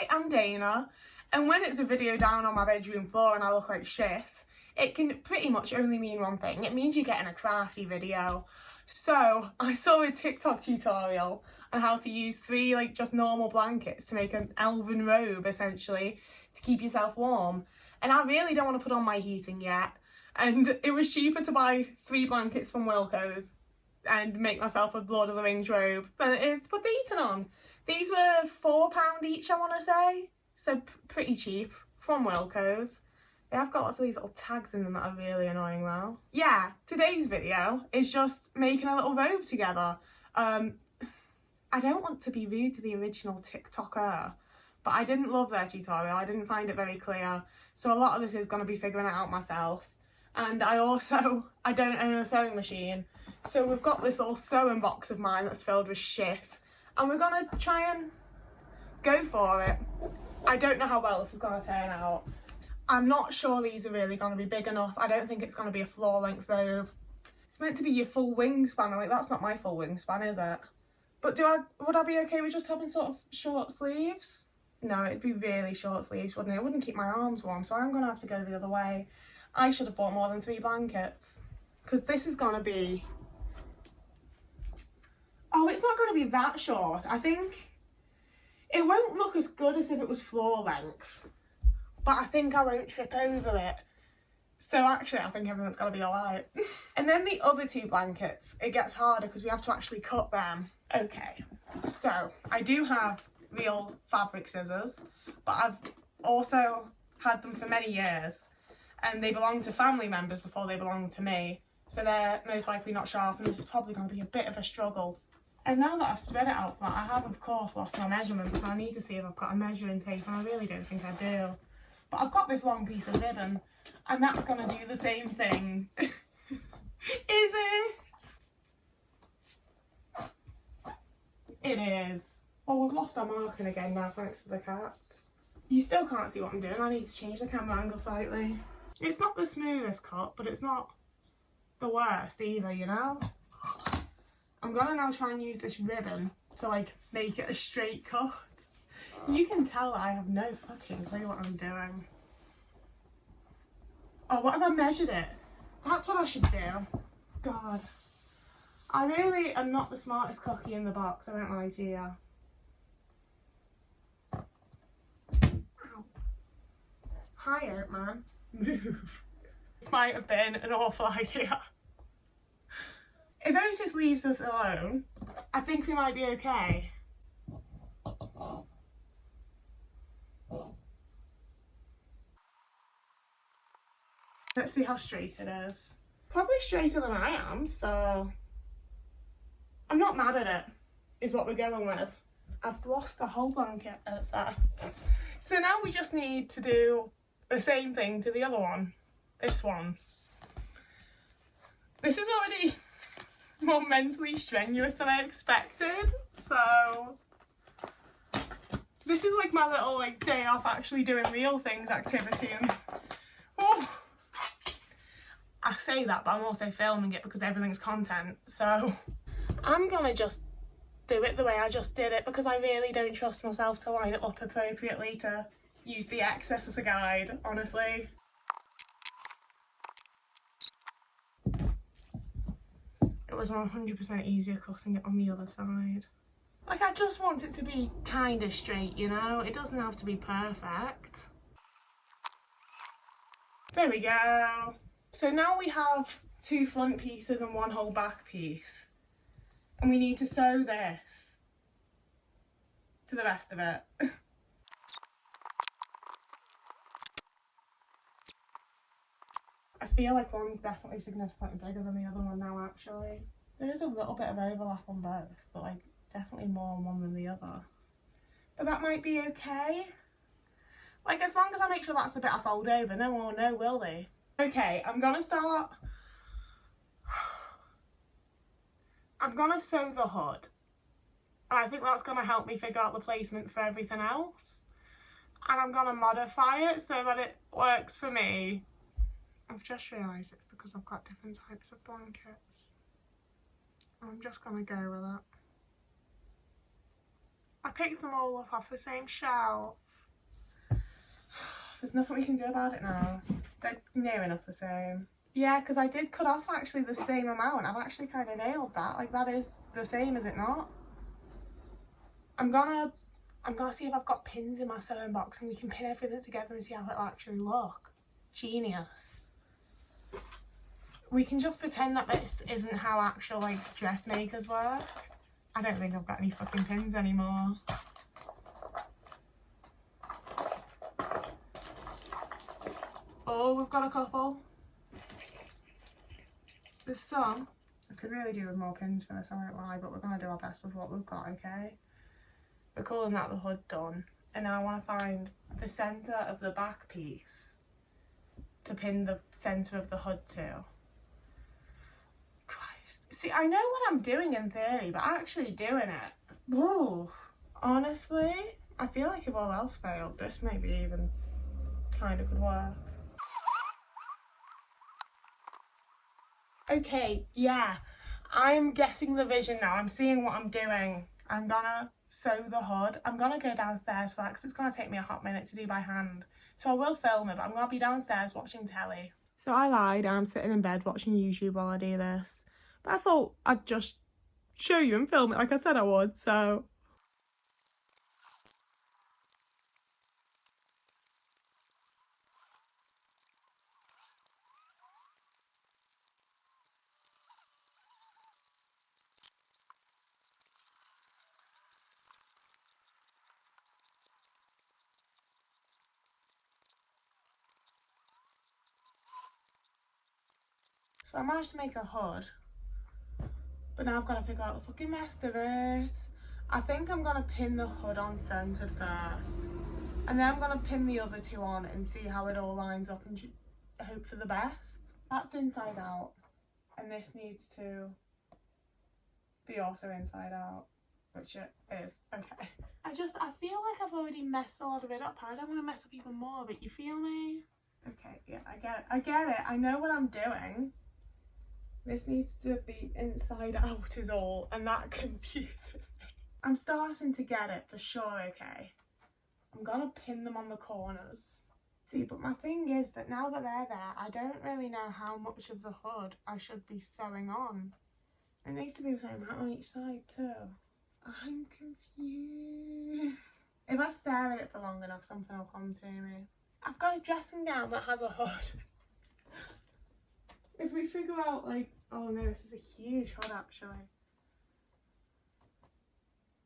Hi, I'm Dana, and when it's a video down on my bedroom floor and I look like shit, it can pretty much only mean one thing. It means you're getting a crafty video. So I saw a TikTok tutorial on how to use 3 just normal blankets to make an elven robe, essentially, to keep yourself warm. And I really don't want to put on my heating yet. And it was cheaper to buy 3 blankets from Wilko's and make myself a Lord of the Rings robe than it is to put the heating on. These were £4 each, I want to say, so pretty cheap from Wilko's. They have got lots of these little tags in them that are really annoying though. Yeah, today's video is just making a little robe together. I don't want to be rude to the original TikToker, but I didn't love their tutorial. I didn't find it very clear, so a lot of this is going to be figuring it out myself. And I don't own a sewing machine, so we've got this little sewing box of mine that's filled with shit, and we're gonna try and go for it. I don't know how well this is gonna turn out. I'm not sure these are really gonna be big enough. I don't think it's gonna be a floor length robe. It's meant to be your full wingspan. Like, that's not my full wingspan, is it? But would I be okay with just having sort of short sleeves? No, it'd be really short sleeves, wouldn't it? It wouldn't keep my arms warm, so I'm gonna have to go the other way. I should have bought more than 3 blankets, because this is gonna be... Oh, it's not gonna be that short. I think it won't look as good as if it was floor length, but I think I won't trip over it. So actually, I think everything's gonna be all right. And then the other 2 blankets, it gets harder because we have to actually cut them. Okay, so I do have real fabric scissors, but I've also had them for many years, and they belong to family members before they belong to me, so they're most likely not sharp, and this is probably going to be a bit of a struggle. And now that I've spread it out flat, I have of course lost my measurements, so I need to see if I've got a measuring tape, and I really don't think I do. But I've got this long piece of ribbon, and that's going to do the same thing. Is it? It is. Oh, we've lost our marking again now thanks to the cats. You still can't see what I'm doing. I need to change the camera angle slightly. It's not the smoothest cut, but it's not the worst either, you know? I'm gonna now try and use this ribbon to make it a straight cut. You can tell that I have no fucking clue what I'm doing. Oh, what have I measured it? That's what I should do. God. I really am not the smartest cookie in the box, I won't lie to you. Ow. Hi, Oat Man. Move. This might have been an awful idea. If Otis leaves us alone, I think we might be okay. Let's see how straight it is. Probably straighter than I am, so I'm not mad at it, is what we're going with. I've lost the whole blanket that's there. So now we just need to do the same thing to the other one. This one. This is already more mentally strenuous than I expected, so this is like my little day off actually doing real things activity, and oh, I say that, but I'm also filming it because everything's content, so I'm gonna just do it the way I just did it because I really don't trust myself to line it up appropriately to use the excess as a guide, honestly. It was 100% easier cutting it on the other side. I just want it to be kind of straight, you know? It doesn't have to be perfect. There we go. So now we have 2 front pieces and 1 whole back piece. And we need to sew this to the rest of it. I feel like one's definitely significantly bigger than the other one now, actually. There is a little bit of overlap on both, but definitely more on one than the other. But that might be okay. As long as I make sure that's the bit I fold over, no one will know, will they? Okay, I'm gonna sew the hood. And I think that's gonna help me figure out the placement for everything else. And I'm gonna modify it so that it works for me. I've just realised it's because I've got different types of blankets. I'm just gonna go with it. I picked them all up off the same shelf. There's nothing we can do about it now. They're near enough the same. Yeah, because I did cut off actually the same amount. I've actually kind of nailed that. Like, that is the same, is it not? I'm gonna see if I've got pins in my sewing box and we can pin everything together and see how it'll actually look. Genius. We can just pretend that this isn't how actual, like, dressmakers work. I don't think I've got any fucking pins anymore. Oh, we've got a couple. There's some. I could really do with more pins for this, I won't lie, but we're going to do our best with what we've got, okay? We're calling that the hood done. And now I want to find the centre of the back piece to pin the centre of the hood to. Christ. See, I know what I'm doing in theory, but actually doing it, whoa. Honestly, I feel like if all else failed, this maybe even kind of could work. Okay, yeah, I'm getting the vision now. I'm seeing what I'm doing. I'm gonna sew the hood. I'm gonna go downstairs for that because it's gonna take me a hot minute to do by hand. So I will film it, but I'm gonna be downstairs watching telly. So I lied and I'm sitting in bed watching YouTube while I do this. But I thought I'd just show you and film it like I said I would, so. So I managed to make a hood, but now I've got to figure out the fucking rest of it. I think I'm going to pin the hood on centred first, and then I'm going to pin the other two on and see how it all lines up and hope for the best. That's inside out, and this needs to be also inside out, which it is. Okay. I feel like I've already messed a lot of it up. I don't want to mess up even more, but you feel me? Okay, yeah, I get it. I know what I'm doing. This needs to be inside out is all, and that confuses me. I'm starting to get it for sure, okay? I'm gonna pin them on the corners. See, but my thing is that now that they're there, I don't really know how much of the hood I should be sewing on. It needs to be the same amount on each side too. I'm confused. If I stare at it for long enough, something will come to me. I've got a dressing gown that has a hood. If we figure out, like, oh no, this is a huge hood actually.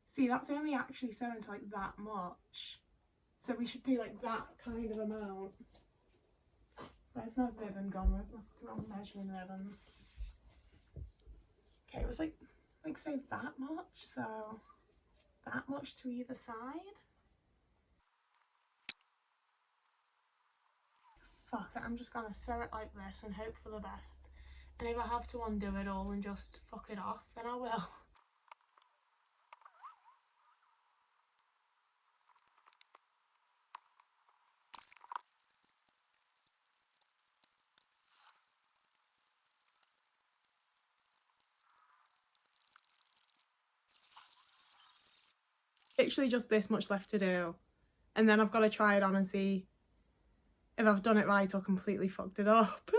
See, that's only actually sewn to like that much. So we should do like that kind of amount. Where's my ribbon gone? Where's my measuring ribbon? Okay, it was like say that much, so that much to either side. Fuck it, I'm just gonna sew it like this and hope for the best. And if I have to undo it all and just fuck it off, then I will. Literally just this much left to do. And then I've got to try it on and see if I've done it right or completely fucked it up.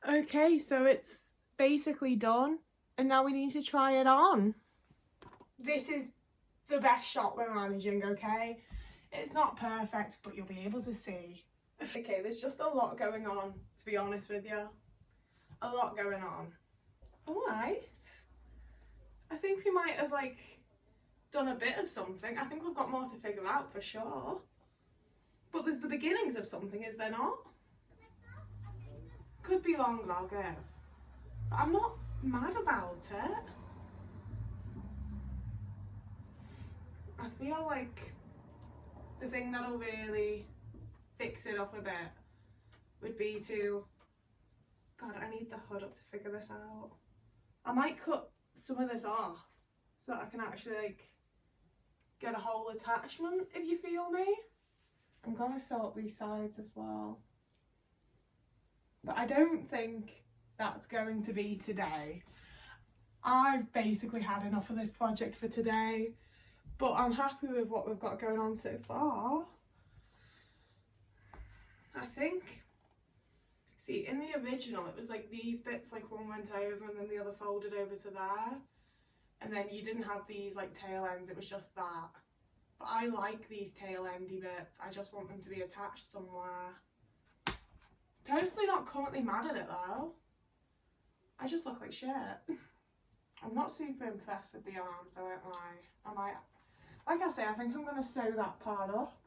Okay, so it's basically done, and now we need to try it on. This is the best shot we're managing, okay? It's not perfect, but you'll be able to see. Okay, there's just a lot going on, to be honest with you. A lot going on. Alright. I think we might have, like, done a bit of something. I think we've got more to figure out for sure. But there's the beginning. beginnings of something, is there not? Could be longer, I'll give. But I'm not mad about it. I feel like the thing that'll really fix it up a bit would be to... God, I need the hood up to figure this out. I might cut some of this off so that I can actually like get a whole attachment, if you feel me. I'm gonna sew up these sides as well. But I don't think that's going to be today. I've basically had enough of this project for today, but I'm happy with what we've got going on so far. I think, see, in the original it was like these bits, like one went over and then the other folded over to there, and then you didn't have these like tail ends, it was just that. But I like these tail endy bits, I just want them to be attached somewhere. Totally not currently mad at it though. I just look like shit. I'm not super impressed with the arms, I won't lie. I might, like I say, I think I'm going to sew that part up.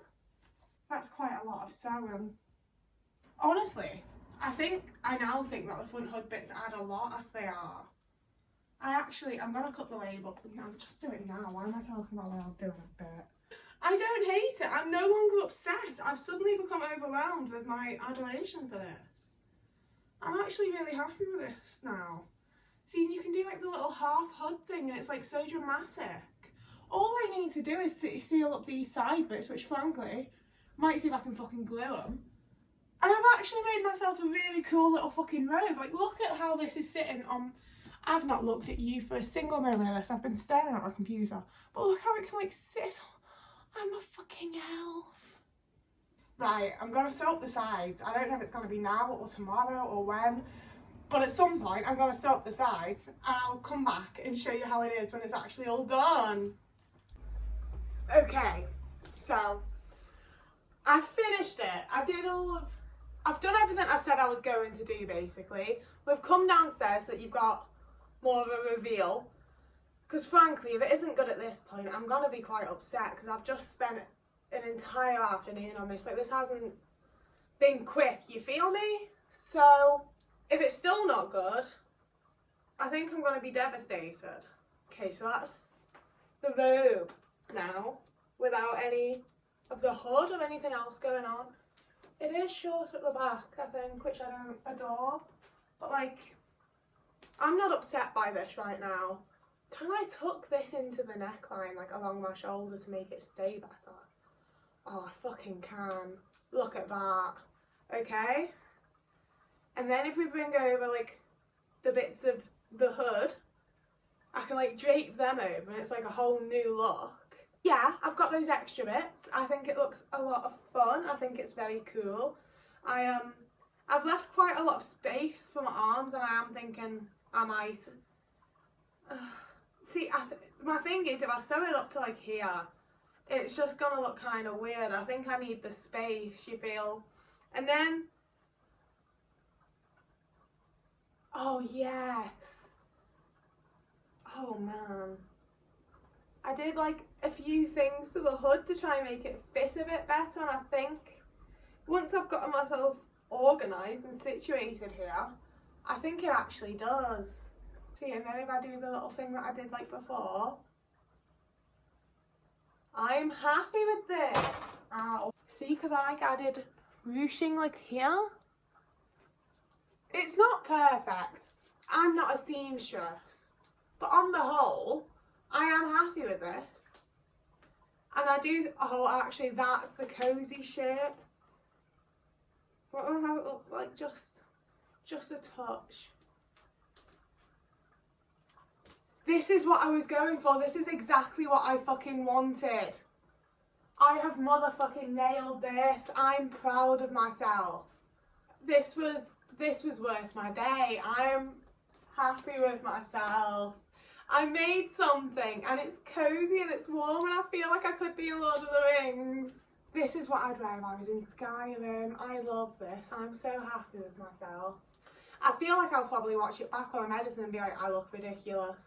That's quite a lot of sewing. Honestly, I now think that the front hood bits add a lot as they are. I'm going to cut the label. I'm just doing it now. Why am I talking about what I'll do in a bit? I don't hate it. I'm no longer upset. I've suddenly become overwhelmed with my adoration for this. I'm actually really happy with this now. See, you can do like the little half hood thing and it's like so dramatic. All I need to do is seal up these side bits, which frankly, might see if I can fucking glue them. And I've actually made myself a really cool little fucking robe. Like, look at how this is sitting on... I've not looked at you for a single moment of this. I've been staring at my computer. But look how it can like sit. I'm a fucking elf. Right, I'm going to sew up the sides. I don't know if it's going to be now or tomorrow or when. But at some point, I'm going to sew up the sides. And I'll come back and show you how it is when it's actually all done. Okay, so... I finished it. I've done everything I said I was going to do, basically. We've come downstairs so that you've got more of a reveal. Because frankly, if it isn't good at this point, I'm going to be quite upset because I've just spent an entire afternoon on this. Like, this hasn't been quick, you feel me? So, if it's still not good, I think I'm going to be devastated. Okay, so that's the robe now, without any of the hood or anything else going on. It is short at the back, I think, which I don't adore. But, like, I'm not upset by this right now. Can I tuck this into the neckline, like, along my shoulder to make it stay better? Oh, I fucking can. Look at that. Okay? And then if we bring over, like, the bits of the hood, I can, like, drape them over and it's, like, a whole new look. Yeah, I've got those extra bits. I think it looks a lot of fun. I think it's very cool. I've left quite a lot of space for my arms and I am thinking I might... See, my thing is if I sew it up to like here, it's just gonna look kind of weird. I think I need the space, you feel? And then... Oh, yes. Oh, man. I did like a few things to the hood to try and make it fit a bit better, and I think once I've gotten myself organised and situated here, I think it actually does. See, and then if I do the little thing that I did like before, I'm happy with this. Ow. See, because I like added ruching like here. It's not perfect. I'm not a seamstress, but on the whole, I am happy with this. And I do, oh actually that's the Cosy shirt. What will I have it look like? Just a touch. This is what I was going for. This is exactly what I fucking wanted. I have motherfucking nailed this. I'm proud of myself. This was worth my day. I'm happy with myself. I made something and it's cozy and it's warm and I feel like I could be in Lord of the Rings. This is what I'd wear if I was in Skyrim. I love this. I'm so happy with myself. I feel like I'll probably watch it back when I'm editing and be like, I look ridiculous.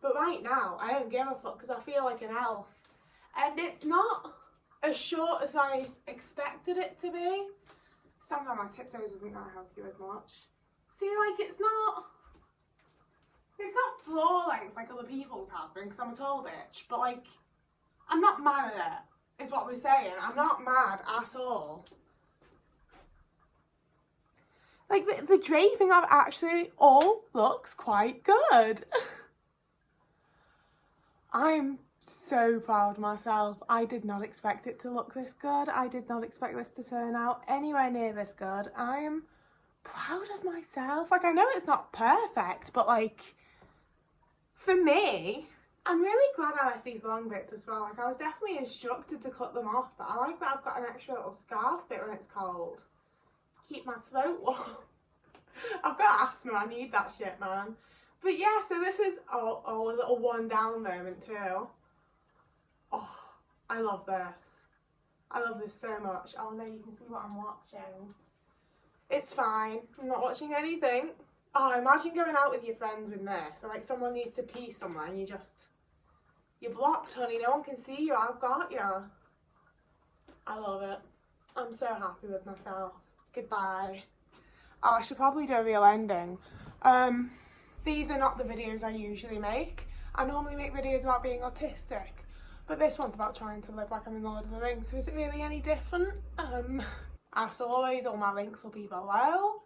But right now, I don't give a fuck because I feel like an elf. And it's not as short as I expected it to be. Standing on my tiptoes isn't going to help you as much. See, like, it's not floor length like other people's have been, because I'm a tall bitch, but like, I'm not mad at it, is what we're saying. I'm not mad at all. Like, the draping of it actually all looks quite good. I'm so proud of myself. I did not expect it to look this good. I did not expect this to turn out anywhere near this good. I'm proud of myself. Like, I know it's not perfect, but like, for me, I'm really glad I left these long bits as well. Like, I was definitely instructed to cut them off, but I like that I've got an extra little scarf bit when it's cold. Keep my throat warm. I've got asthma, I need that shit, man. But yeah, so this is a little one down moment too. Oh, I love this. I love this so much. Oh no, you can see what I'm watching. It's fine, I'm not watching anything. Oh, imagine going out with your friends with this, and like someone needs to pee somewhere and you're blocked, honey, no one can see you, I've got you. I love it. I'm so happy with myself. Goodbye. Oh, I should probably do a real ending. These are not the videos I usually make. I normally make videos about being autistic, but this one's about trying to live like I'm in Lord of the Rings, so is it really any different? As always, all my links will be below.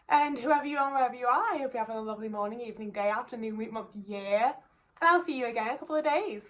And whoever you are, wherever you are, I hope you're having a lovely morning, evening, day, afternoon, week, month, year. And I'll see you again in a couple of days.